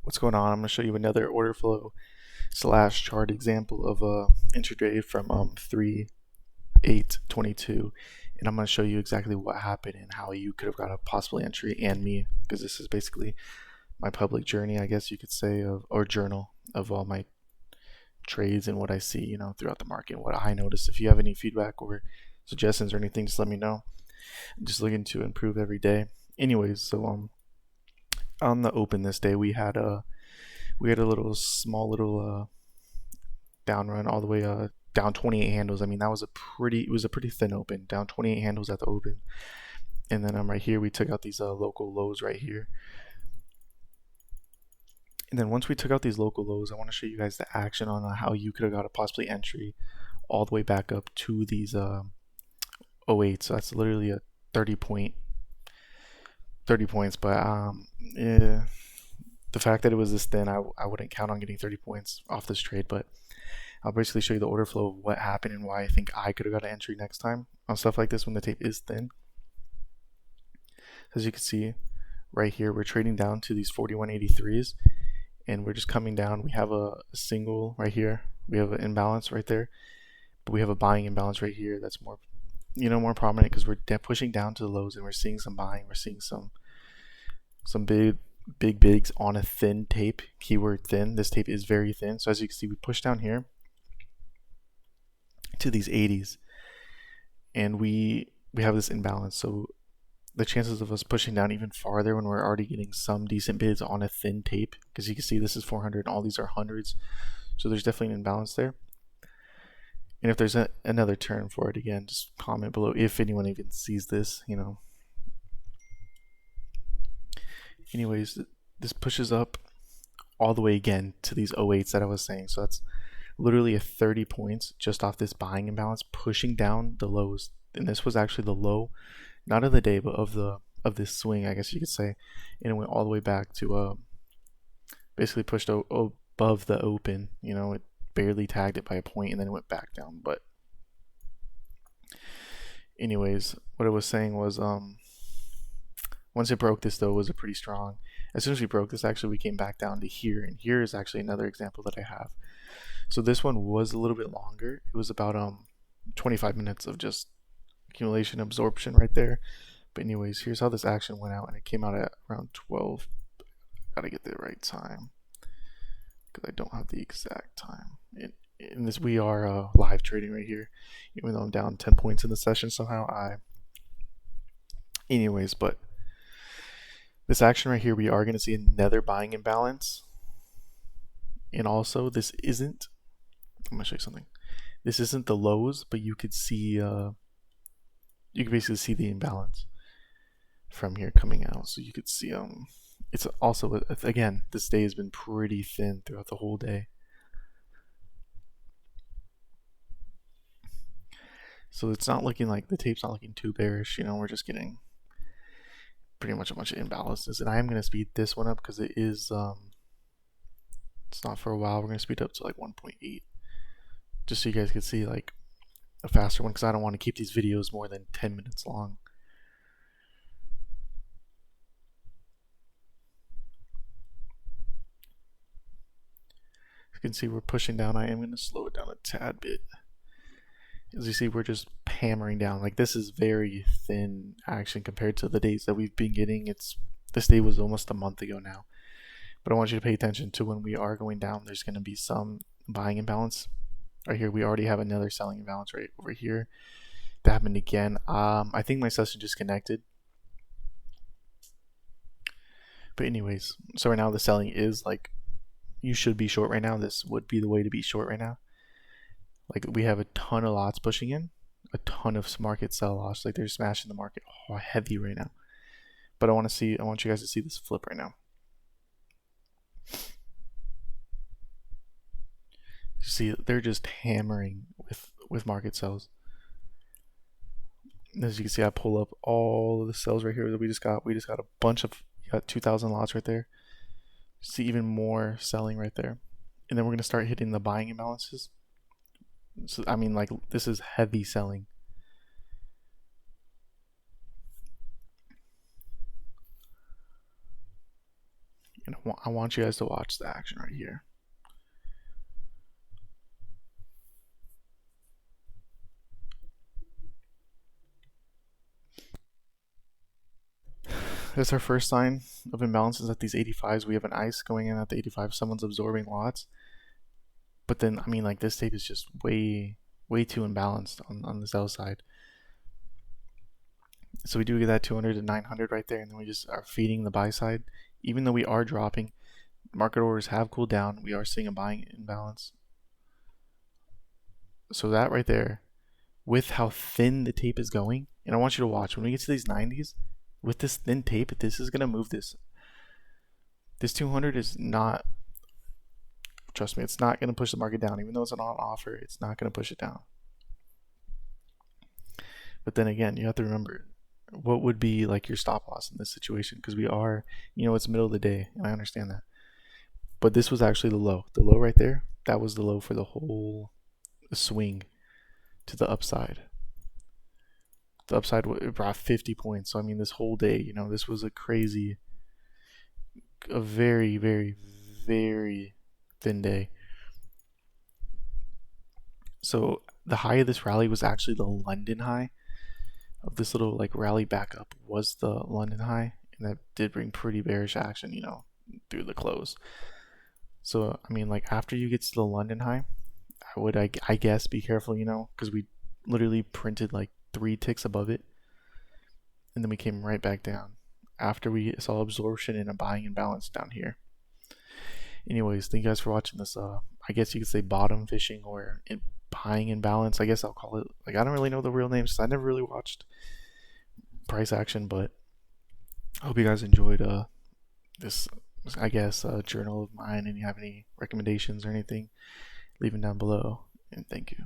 What's going on? I'm going to show you another order flow slash chart example of a intraday from 3/8/22, and I'm going to show you exactly what happened and how you could have got a possible entry and me, because this is basically my public journey, I guess you could say, or journal of all my trades and what I see, throughout the market and what I notice. If you have any feedback or suggestions or anything, just let me know. I'm just looking to improve every day. Anyways, so on the open this day, we had a little small little down run all the way down 28 handles. I mean, it was a pretty thin open, down 28 handles at the open. And then right here we took out these local lows right here. And then once we took out these local lows, I want to show you guys the action on how you could have got a possibly entry all the way back up to these 08. So that's literally a 30 points. But yeah, the fact that it was this thin, I wouldn't count on getting 30 points off this trade. But I'll basically show you the order flow of what happened and why I think I could have got an entry next time on stuff like this when the tape is thin. As you can see right here, we're trading down to these 4183s, and we're just coming down. We have a single right here. We have an imbalance right there, but we have a buying imbalance right here that's more prominent because we're pushing down to the lows and we're seeing some buying. We're seeing some bigs on a thin tape. Keyword thin. This tape is very thin. So as you can see, we push down here to these 80s, and we have this imbalance. So the chances of us pushing down even farther when we're already getting some decent bids on a thin tape, because you can see this is 400 and all these are hundreds, so there's definitely an imbalance there. And if there's another term for it, again, just comment below if anyone even sees this. Anyways, this pushes up all the way again to these 08s that I was saying. So that's literally a 30 points just off this buying imbalance, pushing down the lows. And this was actually the low, not of the day, but of this swing, I guess you could say. And it went all the way back to basically pushed above the open. It barely tagged it by a point, and then it went back down. But anyways, what I was saying was once it broke this, though, it was a pretty strong. As soon as we broke this, actually we came back down to here, and here is actually another example that I have. So this one was a little bit longer. It was about 25 minutes of just accumulation absorption right there. But anyways, here's how this action went out, and it came out at around 12. Gotta get the right time because I don't have the exact time. In this, we are live trading right here, even though I'm down 10 points in the session somehow. Anyways, but this action right here, we are going to see another buying imbalance. And also, this isn't, I'm going to show you something. This isn't the lows, but you could see, you can basically see the imbalance from here coming out. So you could see, it's also, again, this day has been pretty thin throughout the whole day. So it's not looking like, the tape's not looking too bearish. We're just getting pretty much a bunch of imbalances. And I am going to speed this one up because it is, it's not for a while. We're going to speed up to like 1.8 just so you guys can see like a faster one, because I don't want to keep these videos more than 10 minutes long. You can see we're pushing down. I am going to slow it down a tad bit. As you see, we're just hammering down. Like, this is very thin action compared to the days that we've been getting. This day was almost a month ago now. But I want you to pay attention to when we are going down, there's going to be some buying imbalance. Right here, we already have another selling imbalance right over here. That happened again. I think my session just connected. But anyways, so right now the selling is like, you should be short right now. This would be the way to be short right now. Like, we have a ton of lots pushing in, a ton of market sell-offs. Like, they're smashing the market heavy right now. But I want you guys to see this flip right now. You see, they're just hammering with market sells. As you can see, I pull up all of the sells right here that we just got. We just got a bunch of, you got 2,000 lots right there. See even more selling right there. And then we're going to start hitting the buying imbalances. So, I mean, like, this is heavy selling. And I want you guys to watch the action right here. That's our first sign of imbalances at these 85s. We have an ice going in at the 85. Someone's absorbing lots. But then, I mean, like, this tape is just way too imbalanced on the sell side. So we do get that 200 to 900 right there, and then we just are feeding the buy side. Even though we are dropping, market orders have cooled down. We are seeing a buying imbalance. So that right there, with how thin the tape is going, and I want you to watch, when we get to these 90s, with this thin tape, this is going to move this. This 200 is not, trust me, it's not going to push the market down. Even though it's an on offer, it's not going to push it down. But then again, you have to remember, what would be like your stop loss in this situation? Because we are, it's middle of the day, and I understand that. But this was actually the low. The low right there, that was the low for the whole swing to the upside. The upside brought 50 points. So, I mean, this whole day, this was a very, very, very thin day. So the high of this rally was actually the London high of this little like rally back up was the London high, and that did bring pretty bearish action, through the close. So I mean, like after you get to the London high, I would I guess be careful, because we literally printed like 3 ticks above it, and then we came right back down after we saw absorption and a buying imbalance down here. Anyways, thank you guys for watching this. I guess you could say bottom fishing or buying imbalance. I guess I'll call it. Like I don't really know the real names. I never really watched price action, but I hope you guys enjoyed this. I guess journal of mine. And you have any recommendations or anything, leave them down below. And thank you.